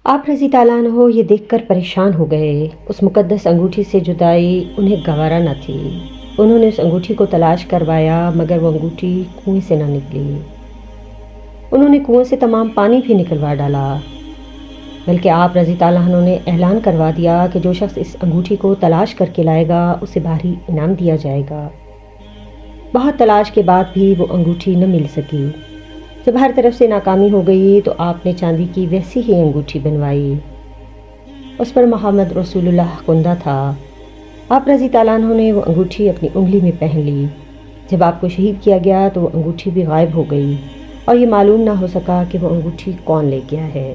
آپ رضی تعالیٰ عنہ یہ دیکھ کر پریشان ہو گئے۔ اس مقدس انگوٹھی سے جدائی انہیں گوارا نہ تھی۔ انہوں نے اس انگوٹھی کو تلاش کروایا مگر وہ انگوٹھی کنویں سے نہ نکلی۔ انہوں نے کنویں سے تمام پانی بھی نکلوا ڈالا، بلکہ آپ رضی تعالیٰ عنہ نے اعلان کروا دیا کہ جو شخص اس انگوٹھی کو تلاش کر کے لائے گا اسے بھاری انعام دیا جائے گا۔ بہت تلاش کے بعد بھی وہ انگوٹھی نہ مل سکی۔ جب ہر طرف سے ناکامی ہو گئی تو آپ نے چاندی کی ویسی ہی انگوٹھی بنوائی۔ اس پر محمد رسول اللہ کندہ تھا۔ آپ رضی تعالیٰ عنہ نے وہ انگوٹھی اپنی انگلی میں پہن لی۔ جب آپ کو شہید کیا گیا تو وہ انگوٹھی بھی غائب ہو گئی اور یہ معلوم نہ ہو سکا کہ وہ انگوٹھی کون لے گیا ہے۔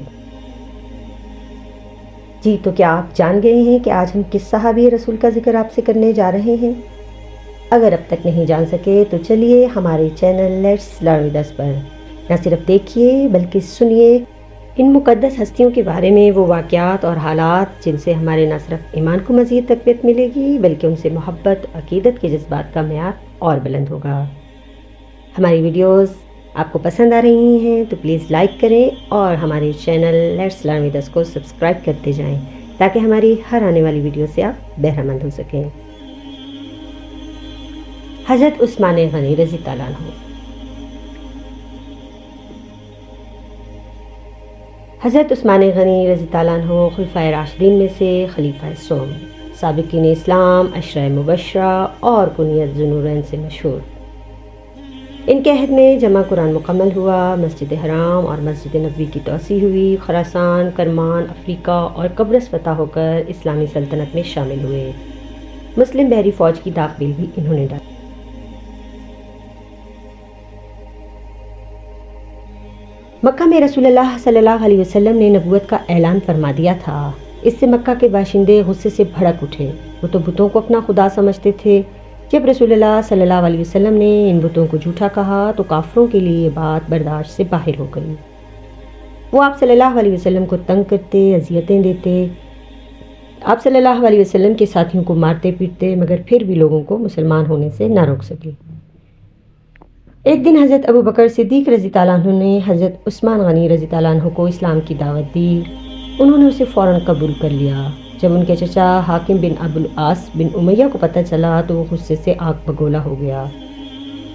جی تو کیا آپ جان گئے ہیں کہ آج ہم کس صحابی رسول کا ذکر آپ سے کرنے جا رہے ہیں؟ اگر اب تک نہیں جان سکے تو چلیے ہمارے channel let's learn with us پر نہ صرف دیکھیے بلکہ سنیے ان مقدس ہستیوں کے بارے میں وہ واقعات اور حالات جن سے ہمارے نہ صرف ایمان کو مزید تقویت ملے گی بلکہ ان سے محبت عقیدت کے جذبات کا معیار اور بلند ہوگا۔ ہماری ویڈیوز آپ کو پسند آ رہی ہیں تو پلیز لائک کریں اور ہمارے channel let's learn with us کو سبسکرائب کرتے جائیں تاکہ ہماری ہر آنے والی ویڈیو سے آپ بہرہ مند ہو سکیں۔ حضرت عثمان غنی رضی تعالیٰ عنہ۔ حضرت عثمان غنی رضی تعالیٰ عنہ خلفائے راشدین میں سے خلیفہ سوم، سابقین اسلام، عشرہ مبشرہ اور کنیت ذوالنورین سے مشہور۔ ان کے عہد میں جمع قرآن مکمل ہوا، مسجد حرام اور مسجد نبوی کی توسیع ہوئی، خراسان، کرمان، افریقہ اور قبرص فتح ہو کر اسلامی سلطنت میں شامل ہوئے۔ مسلم بحری فوج کی داغ بیل بھی انہوں نے ڈالی۔ مکہ میں رسول اللہ صلی اللہ علیہ وسلم نے نبوت کا اعلان فرما دیا تھا۔ اس سے مکہ کے باشندے غصے سے بھڑک اٹھے۔ وہ تو بتوں کو اپنا خدا سمجھتے تھے۔ جب رسول اللہ صلی اللہ علیہ وسلم نے ان بتوں کو جھوٹا کہا تو کافروں کے لیے یہ بات برداشت سے باہر ہو گئی۔ وہ آپ صلی اللہ علیہ وسلم کو تنگ کرتے، اذیتیں دیتے، آپ صلی اللہ علیہ وسلم کے ساتھیوں کو مارتے پیٹتے مگر پھر بھی لوگوں کو مسلمان ہونے سے نہ روک سکے۔ ایک دن حضرت ابو بکر صدیق رضی تعالیٰ عنہ نے حضرت عثمان غنی رضی تعالیٰ عنہ کو اسلام کی دعوت دی۔ انہوں نے اسے فوراً قبول کر لیا۔ جب ان کے چچا حاکم بن ابو العاص بن امیہ کو پتہ چلا تو وہ غصے سے آگ بگولا ہو گیا۔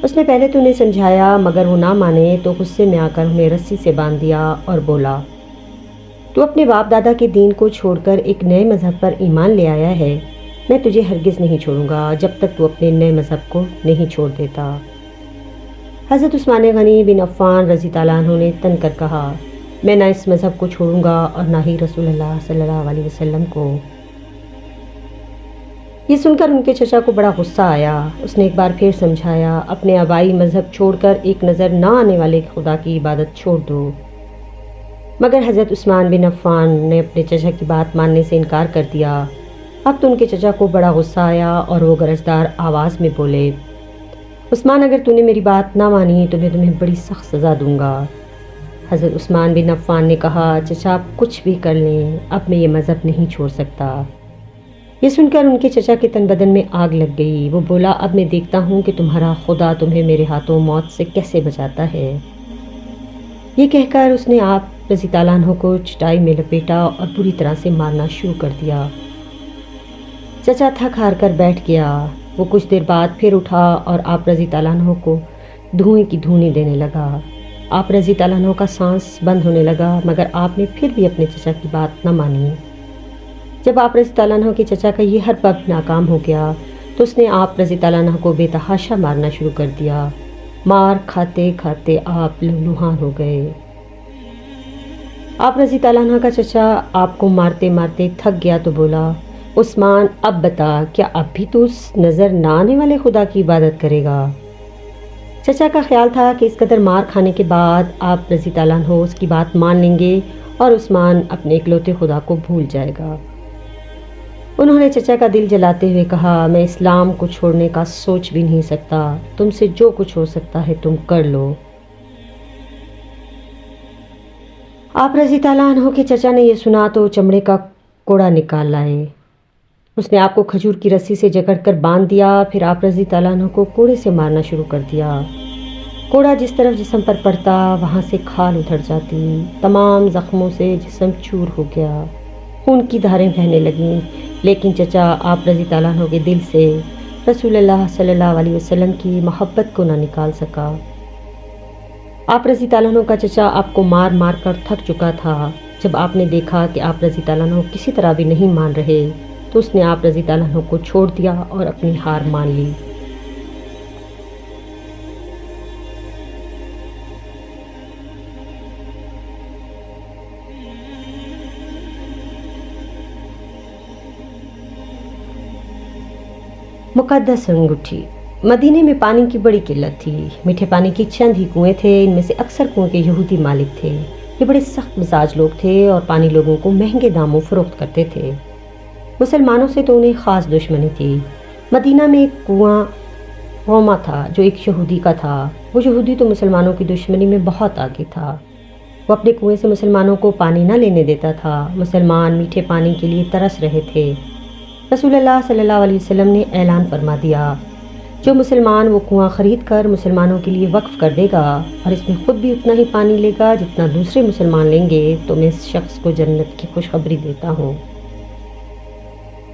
اس نے پہلے تو انہیں سمجھایا مگر وہ نہ مانے تو غصے میں آ کر انہیں رسی سے باندھ دیا اور بولا، تو اپنے باپ دادا کے دین کو چھوڑ کر ایک نئے مذہب پر ایمان لے آیا ہے۔ میں تجھے ہرگز نہیں چھوڑوں گا جب تک تو اپنے نئے مذہب کو نہیں چھوڑ دیتا۔ حضرت عثمان غنی بن عفان رضی تعالیٰ عنہ نے تن کر کہا، میں نہ اس مذہب کو چھوڑوں گا اور نہ ہی رسول اللہ صلی اللہ علیہ وسلم کو۔ یہ سن کر ان کے چچا کو بڑا غصہ آیا۔ اس نے ایک بار پھر سمجھایا، اپنے آبائی مذہب چھوڑ کر ایک نظر نہ آنے والے خدا کی عبادت چھوڑ دو۔ مگر حضرت عثمان بن عفان نے اپنے چچا کی بات ماننے سے انکار کر دیا۔ اب تو ان کے چچا کو بڑا غصہ آیا اور وہ گرجدار آواز میں بولے، عثمان اگر تو نے میری بات نہ مانی تو میں تمہیں بڑی سخت سزا دوں گا۔ حضرت عثمان بن عفان نے کہا، چچا آپ کچھ بھی کر لیں، اب میں یہ مذہب نہیں چھوڑ سکتا۔ یہ سن کر ان کے چچا کے تن بدن میں آگ لگ گئی۔ وہ بولا، اب میں دیکھتا ہوں کہ تمہارا خدا تمہیں میرے ہاتھوں موت سے کیسے بچاتا ہے۔ یہ کہہ کر اس نے آپ رضی تعالیٰ عنہ کو چٹائی میں لپیٹا اور بری طرح سے مارنا شروع کر دیا۔ چچا تھک ہار کر بیٹھ گیا۔ وہ کچھ دیر بعد پھر اٹھا اور آپ رضی تعالیٰ عنہ کو دھوئیں کی دھونی دینے لگا۔ آپ رضی تعالیٰ عنہ کا سانس بند ہونے لگا مگر آپ نے پھر بھی اپنے چچا کی بات نہ مانی۔ جب آپ رضی تعالیٰ عنہ کے چچا کا یہ حربہ بھی ناکام ہو گیا تو اس نے آپ رضی تعالیٰ عنہ کو بے تحاشا مارنا شروع کر دیا۔ مار کھاتے کھاتے آپ لہولہان ہو گئے۔ آپ رضی تعالیٰ عنہ کا چچا آپ کو مارتے مارتے تھک گیا تو بولا، عثمان اب بتا، کیا اب بھی تو اس نظر نہ آنے والے خدا کی عبادت کرے گا؟ چچا کا خیال تھا کہ اس قدر مار کھانے کے بعد آپ رضی تعالیٰ عنہ اس کی بات مان لیں گے اور عثمان اپنے اکلوتے خدا کو بھول جائے گا۔ انہوں نے چچا کا دل جلاتے ہوئے کہا، میں اسلام کو چھوڑنے کا سوچ بھی نہیں سکتا، تم سے جو کچھ ہو سکتا ہے تم کر لو۔ آپ رضی تعالیٰ عنہ کے چچا نے یہ سنا تو چمڑے کا کوڑا نکال لائے۔ اس نے آپ کو کھجور کی رسی سے جکڑ کر باندھ دیا، پھر آپ رضی تعالیٰ عنہ کو کوڑے سے مارنا شروع کر دیا۔ کوڑا جس طرف جسم پر پڑتا وہاں سے کھال اتر جاتی، تمام زخموں سے جسم چور ہو گیا، خون کی دھاریں بہنے لگیں، لیکن چچا آپ رضی اللہ عنہ کے دل سے رسول اللہ صلی اللہ علیہ وسلم کی محبت کو نہ نکال سکا۔ آپ رضی اللہ عنہ کا چچا آپ کو مار مار کر تھک چکا تھا۔ جب آپ نے دیکھا کہ آپ رضی اللہ عنہ کسی طرح بھی نہیں مان رہے تو اس نے آپ رضی اللہ عنہ کو چھوڑ دیا اور اپنی ہار مان لی۔ مقدس انگوٹھی۔ مدینے میں پانی کی بڑی قلت تھی، میٹھے پانی کی چند ہی کنویں تھے، ان میں سے اکثر کنویں کے یہودی مالک تھے۔ یہ بڑے سخت مزاج لوگ تھے اور پانی لوگوں کو مہنگے داموں فروخت کرتے تھے۔ مسلمانوں سے تو انہیں خاص دشمنی تھی۔ مدینہ میں ایک کنواں روما تھا جو ایک یہودی کا تھا۔ وہ یہودی تو مسلمانوں کی دشمنی میں بہت آگے تھا۔ وہ اپنے کنویں سے مسلمانوں کو پانی نہ لینے دیتا تھا۔ مسلمان میٹھے پانی کے لیے ترس رہے تھے۔ رسول اللہ صلی اللہ علیہ وسلم نے اعلان فرما دیا، جو مسلمان وہ کنواں خرید کر مسلمانوں کے لیے وقف کر دے گا اور اس میں خود بھی اتنا ہی پانی لے گا جتنا دوسرے مسلمان لیں گے تو میں اس شخص کو جنت کی خوشخبری دیتا ہوں۔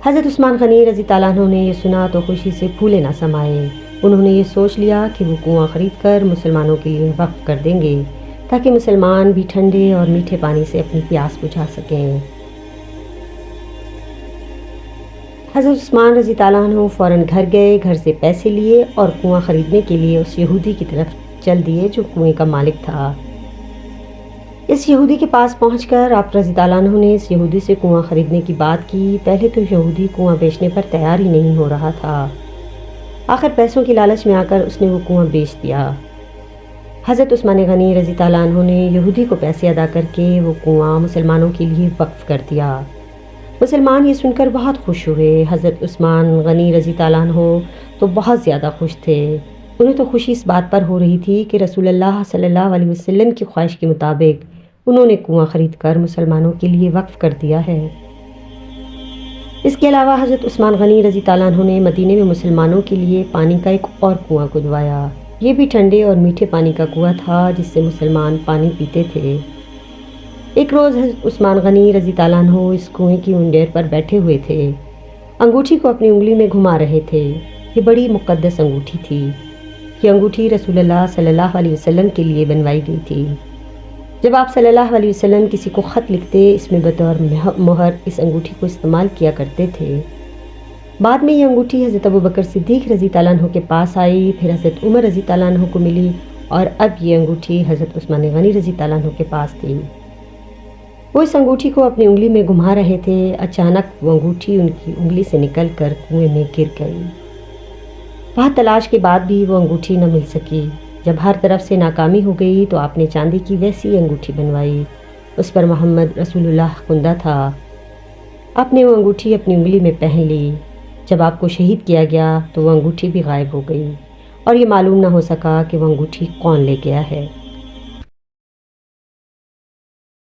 حضرت عثمان غنی رضی اللہ عنہ نے یہ سنا تو خوشی سے پھولے نہ سمائے۔ انہوں نے یہ سوچ لیا کہ وہ کنواں خرید کر مسلمانوں کے لیے وقف کر دیں گے تاکہ مسلمان بھی ٹھنڈے اور میٹھے پانی سے اپنی پیاس بجھا سکیں۔ حضرت عثمان رضی اللہ عنہ فوراً گھر گئے، گھر سے پیسے لیے اور کنواں خریدنے کے لیے اس یہودی کی طرف چل دیے جو کنویں کا مالک تھا۔ اس یہودی کے پاس پہنچ کر آپ رضی اللہ عنہ نے اس یہودی سے کنواں خریدنے کی بات کی۔ پہلے تو یہودی کنواں بیچنے پر تیار ہی نہیں ہو رہا تھا، آخر پیسوں کی لالچ میں آ کر اس نے وہ کنواں بیچ دیا۔ حضرت عثمان غنی رضی اللہ عنہ نے یہودی کو پیسے ادا کر کے وہ کنواں مسلمانوں کے لیے وقف کر دیا۔ مسلمان یہ سن کر بہت خوش ہوئے۔ حضرت عثمان غنی رضی اللہ عنہ تو بہت زیادہ خوش تھے۔ انہیں تو خوشی اس بات پر ہو رہی تھی کہ رسول اللہ صلی اللہ علیہ وسلم کی خواہش کے مطابق انہوں نے کنواں خرید کر مسلمانوں کے لیے وقف کر دیا ہے۔ اس کے علاوہ حضرت عثمان غنی رضی اللہ عنہ نے مدینے میں مسلمانوں کے لیے پانی کا ایک اور کنواں کھدوایا۔ یہ بھی ٹھنڈے اور میٹھے پانی کا کنواں تھا جس سے مسلمان پانی پیتے تھے۔ ایک روز حضرت عثمان غنی رضی اللہ عنہ اس کنویں کی منڈیر پر بیٹھے ہوئے تھے، انگوٹھی کو اپنی انگلی میں گھما رہے تھے۔ یہ بڑی مقدس انگوٹھی تھی۔ یہ انگوٹھی رسول اللہ صلی اللہ علیہ وسلم کے لیے بنوائی گئی تھی۔ جب آپ صلی اللہ علیہ وسلم کسی کو خط لکھتے اس میں بطور مہر اس انگوٹھی کو استعمال کیا کرتے تھے۔ بعد میں یہ انگوٹھی حضرت ابوبکر صدیق رضی اللہ عنہ کے پاس آئی، پھر حضرت عمر رضی اللہ عنہ کو ملی اور اب یہ انگوٹھی حضرت عثمان غنی رضی اللہ عنہ کے پاس تھی۔ وہ اس انگوٹھی کو اپنی انگلی میں گھما رہے تھے، اچانک وہ انگوٹھی ان کی انگلی سے نکل کر کنویں میں گر گئی۔ بہت تلاش کے بعد بھی وہ انگوٹھی نہ مل سکی۔ جب ہر طرف سے ناکامی ہو گئی تو آپ نے چاندی کی ویسی انگوٹھی بنوائی، اس پر محمد رسول اللہ کندہ تھا۔ آپ نے وہ انگوٹھی اپنی انگلی میں پہن لی۔ جب آپ کو شہید کیا گیا تو وہ انگوٹھی بھی غائب ہو گئی اور یہ معلوم نہ ہو سکا کہ وہ انگوٹھی کون لے گیا ہے۔